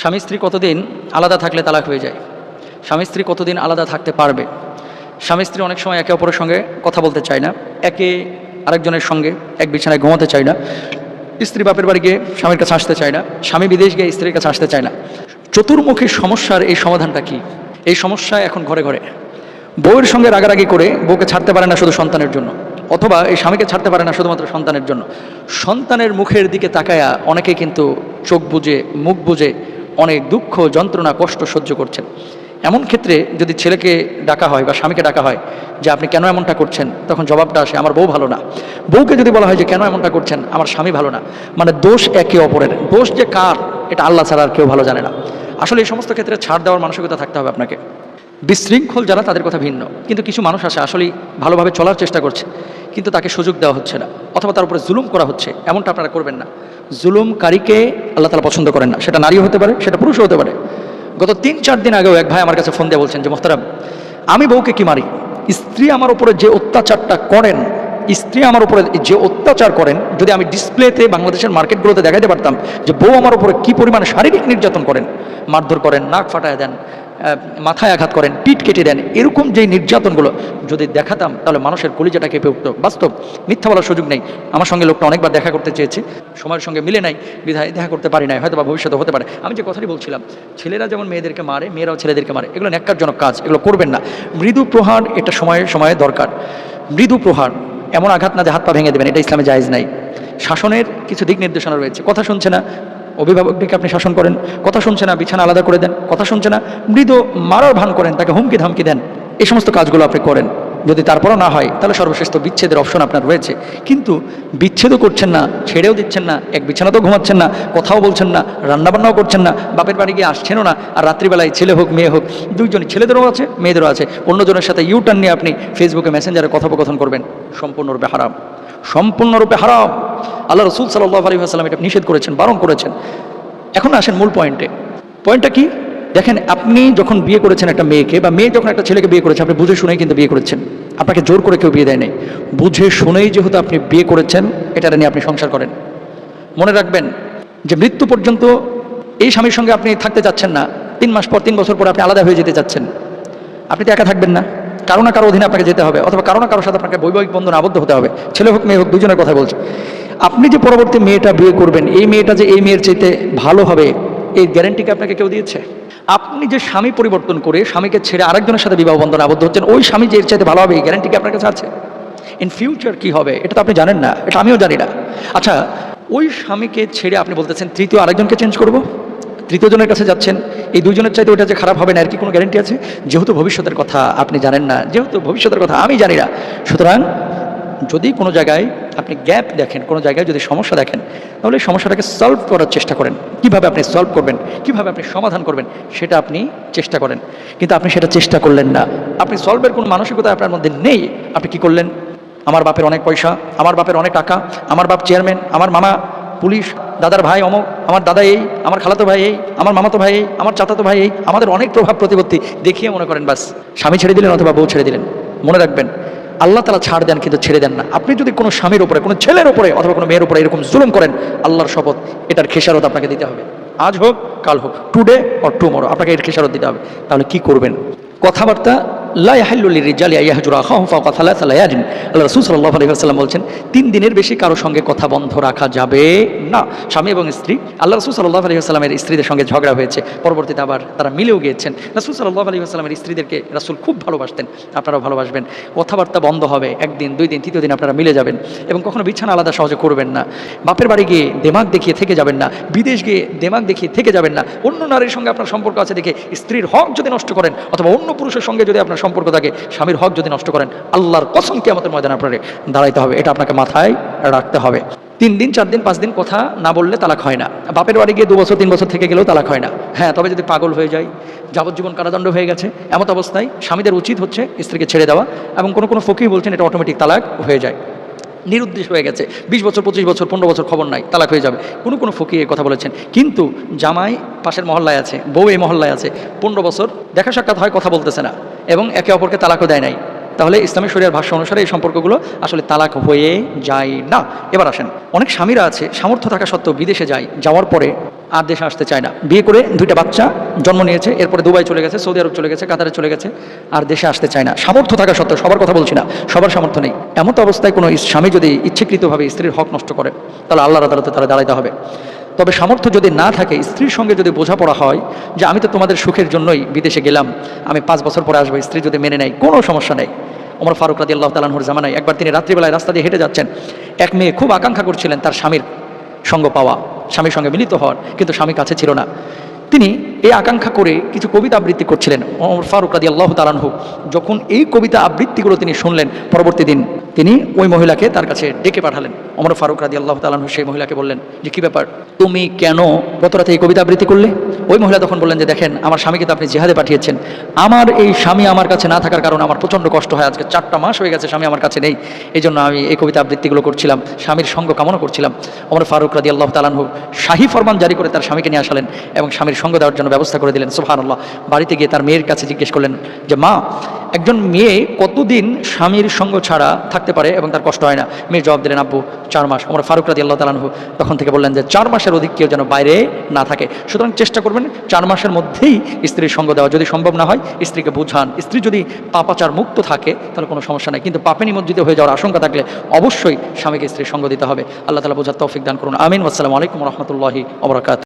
স্বামী স্ত্রী কতদিন আলাদা থাকলে তালাক হয়ে যায়? স্বামী স্ত্রী কতদিন আলাদা থাকতে পারবে? স্বামী স্ত্রী অনেক সময় একে অপরের সঙ্গে কথা বলতে চায় না, একে আরেকজনের সঙ্গে এক বিছানায় ঘুমাতে চায় না, স্ত্রী বাপের বাড়ি গিয়ে স্বামীর কাছে আসতে চায় না, স্বামী বিদেশ গিয়ে স্ত্রীর কাছে আসতে চায় না। চতুর্মুখী সমস্যার এই সমাধানটা কি? এই সমস্যা এখন ঘরে ঘরে। বউয়ের সঙ্গে রাগারাগি করে বউকে ছাড়তে পারে না শুধু সন্তানের জন্য, অথবা এই স্বামীকে ছাড়তে পারে না শুধুমাত্র সন্তানের জন্য। সন্তানের মুখের দিকে তাকায়া অনেকে কিন্তু চোখ বুজে মুখ বুজে অনেক দুঃখ যন্ত্রণা কষ্ট সহ্য করছেন। এমন ক্ষেত্রে যদি ছেলেকে ডাকা হয় বা স্বামীকে ডাকা হয় যে আপনি কেন এমনটা করছেন, তখন জবাবটা আসে আমার বউ ভালো না। বউকে যদি বলা হয় যে কেন এমনটা করছেন, আমার স্বামী ভালো না, মানে দোষ একে অপরের। দোষ যে কার এটা আল্লাহ ছাড়া আর কেউ ভালো জানে না। আসলে এই সমস্ত ক্ষেত্রে ছাড় দেওয়ার মানসিকতা থাকতে হবে আপনাকে। বিশৃঙ্খল যারা তাদের কথা ভিন্ন, কিন্তু কিছু মানুষ আছে আসলেই ভালোভাবে চলার চেষ্টা করছে, কিন্তু তাকে সুযোগ দেওয়া হচ্ছে না, অথবা তার উপরে জুলুম করা হচ্ছে। এমনটা আপনারা করবেন না। জুলুমকারীকে আল্লাহ তাআলা পছন্দ করেন না, সেটা নারীও হতে পারে, সেটা পুরুষও হতে পারে। গত 3-4 দিন আগেও এক ভাই আমার কাছে ফোন দিয়ে বলছেন যে মোহতারাম, আমি বউকে কি মারি, স্ত্রী আমার উপরে যে অত্যাচারটা করেন, স্ত্রী আমার উপরে যে অত্যাচার করেন, যদি আমি ডিসপ্লেতে বাংলাদেশের মার্কেটগুলোতে দেখাতে পারতাম যে বউ আমার উপরে কী পরিমাণে শারীরিক নির্যাতন করেন, মারধর করেন, নাক ফাটায় দেন, মাথায় আঘাত করেন, পিঠ কেটে দেন, এরকম যেই নির্যাতনগুলো যদি দেখাতাম তাহলে মানুষের কলিজাটা কেঁপে উঠত। বাস্তব, মিথ্যা বলার সুযোগ নেই। আমার সঙ্গে লোকটা অনেকবার দেখা করতে চেয়েছে, সময়ের সঙ্গে মিলে নাই, বিধায় দেখা করতে পারি নাই, হয়তো বা ভবিষ্যতে হতে পারে। আমি যে কথাটি বলছিলাম, ছেলেরা যেমন মেয়েদেরকে মারে, মেয়েরাও ছেলেদেরকে মারে, এগুলো ন্যাক্কারজনক কাজ, এগুলো করবেন না। মৃদু প্রহার এটা সময়ে সময়ে দরকার। মৃদু প্রহার, এমন আঘাত না যে হাত পা ভেঙে দেবেন, এটা ইসলামে জায়েজ নাই। শাসনের কিছু দিক নির্দেশনা রয়েছে। কথা শুনছে না, অভিভাবকদেরকে আপনি শাসন করেন। কথা শুনছে না, বিছানা আলাদা করে দেন। কথা শুনছে না, মৃদু মারার ভান করেন, তাকে হুমকি ধামকি দেন। এই সমস্ত কাজগুলো আপনি করেন। যদি তারপরও না হয় তাহলে সর্বশ্রেষ্ঠ বিচ্ছেদের অপশন আপনার রয়েছে। কিন্তু বিচ্ছেদও করছেন না, ছেড়েও দিচ্ছেন না, এক বিছানাতেও ঘুমাচ্ছেন না, কথাও বলছেন না, রান্নাবান্নাও করছেন না, বাপের বাড়ি গিয়ে আসছেনও না, আর রাত্রিবেলায় ছেলে হোক মেয়ে হোক দুইজনই, ছেলেদেরও আছে মেয়েদেরও আছে, অন্যজনের সাথে ইউটার্ন নিয়ে আপনি ফেসবুকে মেসেঞ্জারে কথোপকথন করবেন, সম্পূর্ণরূপে হারাম, সম্পূর্ণরূপে হারাম। আল্লাহ রাসূল সাল্লাল্লাহু আলাইহি ওয়াসাল্লাম এটা নিষেধ করেছেন, বারণ করেছেন। এখন আসেন মূল পয়েন্টে। পয়েন্টটা কি? দেখেন, আপনি যখন বিয়ে করেছেন একটা মেয়েকে, বা মেয়ে যখন একটা ছেলেকে বিয়ে করেছে, আপনি বুঝে শুনেই কিন্তু বিয়ে করেছেন। আপনাকে জোর করে কেউ বিয়ে দেয় নাই, বুঝে শুনেই যেহেতু আপনি বিয়ে করেছেন, এটা নিয়ে আপনি সংসার করেন। মনে রাখবেন যে মৃত্যু পর্যন্ত এই স্বামীর সঙ্গে আপনি থাকতে চাচ্ছেন না। 3 মাস পর 3 বছর পর আপনি আলাদা হয়ে যেতে চাচ্ছেন। আপনি তো একা থাকবেন না, কারো না কারো অধীনে আপনাকে যেতে হবে, অথবা কারো না কারোর সাথে আপনাকে বৈবাহিক বন্ধনে আবদ্ধ হতে হবে। ছেলে হোক মেয়ে হোক, দুজনের কথা বলছে। আপনি যে পরবর্তী মেয়েটা বিয়ে করবেন, এই মেয়েটা যে এই মেয়ের চাইতে ভালো হবে, এই গ্যারান্টিকে আপনাকে কেউ দিয়েছে? আপনি যে স্বামী পরিবর্তন করে স্বামীকে ছেড়ে আরেকজনের সাথে বিবাহ বন্ধনে আবদ্ধ হচ্ছেন, ওই স্বামী যে এর চাইতে ভালো হবে, এই গ্যারান্টি কি আপনার কাছে আছে? ইন ফিউচার কি হবে এটা তো আপনি জানেন না, এটা আমিও জানি না। আচ্ছা, ওই স্বামীকে ছেড়ে আপনি বলতেছেন তৃতীয় আরেকজনকে চেঞ্জ করব, তৃতীয় জনের কাছে যাচ্ছেন, এই দুজনের চাইতে ওইটা যে খারাপ হবে না, এর কি কোনো গ্যারান্টি আছে? যেহেতু ভবিষ্যতের কথা আপনি জানেন না, যেহেতু ভবিষ্যতের কথা আমি জানি না, সুতরাং যদি কোনো জায়গায় আপনি গ্যাপ দেখেন, কোনো জায়গায় যদি সমস্যা দেখেন, তাহলে এই সমস্যাটাকে সলভ করার চেষ্টা করেন। কিভাবে আপনি সলভ করবেন, কিভাবে আপনি সমাধান করবেন, সেটা আপনি চেষ্টা করেন। কিন্তু আপনি সেটা চেষ্টা করলেন না, আপনি সলভের কোনো মানসিকতা আপনার মধ্যে নেই। আপনি কি করলেন? আমার বাপের অনেক পয়সা, আমার বাপের অনেক টাকা, আমার বাপ চেয়ারম্যান, আমার মামা পুলিশ, দাদার ভাই অমুক, আমার দাদা এই, আমার খালাতো ভাই এই, আমার মামাতো ভাই এই, আমার চাচাতো ভাই এই, আমাদের অনেক প্রভাব প্রতিপত্তি দেখিয়ে মনে করেন বাস স্বামী ছেড়ে দিলেন অথবা বউ ছেড়ে দিলেন। মনে রাখবেন, আল্লাহ তাআলা ছাড় দেন কিন্তু ছেড়ে দেন না। আপনি যদি কোনো স্বামীর উপরে, কোনো ছেলের উপরে অথবা কোনো মেয়ের উপরে এরকম জুলুম করেন, আল্লাহর শপথ এটার খেসারত আপনাকে দিতে হবে। আজ হোক কাল হোক, টুডে অর টুমরো, আপনাকে এর খেসারত দিতে হবে। তাহলে কি করবেন? কথাবার্তা লা ইয়াহিল্লু লিররিজালি আইয়াহজুরা আখাহু ফাওকা সালাসা লায়ালিন। আল্লাহ রাসূল সাল্লাল্লাহু আলাইহি ওয়াসাল্লাম বলছেন 3 দিনের বেশি কারো সঙ্গে কথা বন্ধ রাখা যাবে না। স্বামী এবং স্ত্রী, আল্লাহ রাসূল সাল্লাল্লাহু আলাইহি ওয়াসাল্লামের স্ত্রীদের সঙ্গে ঝগড়া হয়েছে, পরবর্তীতে আবার তারা মিলেও গিয়েছেন। রাসূল সাল্লাল্লাহু আলাইহি ওয়াসাল্লামের স্ত্রীদেরকে রাসূল খুব ভালোবাসতেন, আপনারাও ভালোবাসবেন। কথাবার্তা বন্ধ হবে, একদিন 2 দিন 3য় দিন আপনারা মিলে যাবেন, এবং কখনো বিছানা আলাদা সহজে করবেন না। বাপের বাড়ি গিয়ে দেমাগ দেখিয়ে থেকে যাবেন না, বিদেশ গিয়ে দেমাগ দেখিয়ে থেকে যাবেন না। অন্য নারীর সঙ্গে আপনার সম্পর্ক আছে দেখে স্ত্রীর হক যদি নষ্ট করেন, অথবা অন্য পুরুষের সঙ্গে যদি আপনার সম্পর্ক থাকে, স্বামীর হক যদি নষ্ট করেন, আল্লাহর কসম কিয়ামতের ময়দানে আপনারে দাঁড়াইতে হবে। এটা আপনাকে মাথায় রাখতে হবে। 3 দিন 4 দিন 5 দিন কথা না বললে তালাক হয় না। বাপের বাড়ি গিয়ে 2 বছর 3 বছর থেকে গেলেও তালাক হয় না। হ্যাঁ, তবে যদি পাগল হয়ে যায়, যাবজ্জীবন কারাদণ্ড হয়ে গেছে, এমত অবস্থায় স্বামীদের উচিত হচ্ছে স্ত্রীকে ছেড়ে দেওয়া, এবং কোনো ফকিহ বলছেন এটা অটোমেটিক তালাক হয়ে যায়। নিরুদ্দেশ হয়ে গেছে, 20 বছর 25 বছর 15 বছর খবর নাই, তালাক হয়ে যাবে, কোনো ফকিহ এই কথা বলেছেন। কিন্তু জামাই পাশের মহল্লায় আছে, বউ এই মহল্লায় আছে, 15 বছর দেখা সাক্ষাৎ হয়, কথা বলতেছে না, এবং একে অপরকে তালাকও দেয় নাই, তাহলে ইসলামী শরিয়ার ভাষ্য অনুসারে এই সম্পর্কগুলো আসলে তালাক হয়ে যায় না। এবার আসেন, অনেক স্বামীরা আছে সামর্থ্য থাকা সত্ত্বেও বিদেশে যায়, যাওয়ার পরে আর দেশে আসতে চায় না। বিয়ে করে 2টা বাচ্চা জন্ম নিয়েছে, এরপরে দুবাই চলে গেছে, সৌদি আরব চলে গেছে, কাতারে চলে গেছে, আর দেশে আসতে চায় না। সামর্থ্য থাকা সত্ত্বেও, সবার কথা বলছি না, সবার সামর্থ্য নেই। এমন তো অবস্থায় কোনো স্বামী যদি ইচ্ছাকৃতভাবে স্ত্রীর হক নষ্ট করে, তাহলে আল্লাহর আদালতে তারা দাঁড়াইতে হবে। তবে সামর্থ্য যদি না থাকে, স্ত্রীর সঙ্গে যদি বোঝাপড়া হয় যে আমি তো তোমাদের সুখের জন্যই বিদেশে গেলাম, আমি 5 বছর পরে আসবো, স্ত্রী যদি মেনে নেয়, কোনো সমস্যা নেই। ওমর ফারুক রাদিয়াল্লাহু তাআলা আনহুর জামানায় একবার তিনি রাত্রিবেলায় রাস্তা দিয়ে হেঁটে যাচ্ছেন, এক মেয়ে খুব আকাঙ্ক্ষা করছিলেন তার স্বামীর সঙ্গ পাওয়া, স্বামীর সঙ্গে মিলিত হওয়ার, কিন্তু স্বামী কাছে ছিল না। তিনি এই আকাঙ্ক্ষা করে কিছু কবিতা আবৃত্তি করছিলেন। ওমর ফারুক রাদিয়াল্লাহু তাআলা আনহু যখন এই কবিতা আবৃত্তিগুলো তিনি শুনলেন, পরবর্তী দিন তিনি ওই মহিলাকে তার কাছে ডেকে পাঠালেন। ওমর ফারুক রাদিয়াল্লাহু তাআলা আনহু সেই মহিলাকে বললেন যে, কি ব্যাপার, তুমি কেন গত রাতে এই কবিতা আবৃত্তি করলে? ওই মহিলা তখন বললেন যে, দেখেন, আমার স্বামীকে তো আপনি জিহাদে পাঠিয়েছেন, আমার এই স্বামী আমার কাছে না থাকার কারণে আমার প্রচণ্ড কষ্ট হয়। আজকে 4টা মাস হয়ে গেছে স্বামী আমার কাছে নেই, এই জন্য আমি এই কবিতা আবৃত্তিগুলো করছিলাম, স্বামীর সঙ্গ কামনা করছিলাম। ওমর ফারুক রাদিয়াল্লাহু তাআলা আনহু শাহী ফরমান জারি করে তার স্বামীকে নিয়ে আসলেন এবং স্বামীর সঙ্গ দেওয়ার জন্য ব্যবস্থা করে দিলেন। সুবহানাল্লাহ। বাড়িতে গিয়ে তার মেয়ের কাছে জিজ্ঞেস করলেন যে, মা, একজন মেয়ে কতদিন স্বামীর সঙ্গ ছাড়া থাকতে পারে এবং তার কষ্ট হয় না? মেয়ে জবাব দিলেন, আব্বু 4 মাস। ওমর ফারুক রাদিয়াল্লাহু তাআলা আনহু তখন থেকে বললেন যে 4 মাসের অধিক কেউ যেন বাইরে না থাকে। সুতরাং চেষ্টা করবেন 4 মাসের মধ্যেই স্ত্রীর সঙ্গ দেওয়া। যদি সম্ভব না হয়, স্ত্রীকে বুঝান। স্ত্রী যদি পাপাচার মুক্ত থাকে তাহলে কোনো সমস্যা নেই, কিন্তু পাপে নিমজ্জিত হয়ে যাওয়ার আশঙ্কা থাকলে অবশ্যই স্বামীকে স্ত্রীর সঙ্গ দিতে হবে। আল্লাহ তাআলা বোঝার তৌফিক দান করুন। আমিন। আসসালামু আলাইকুম ওয়া রাহমাতুল্লাহি ওয়া বারাকাতুহু।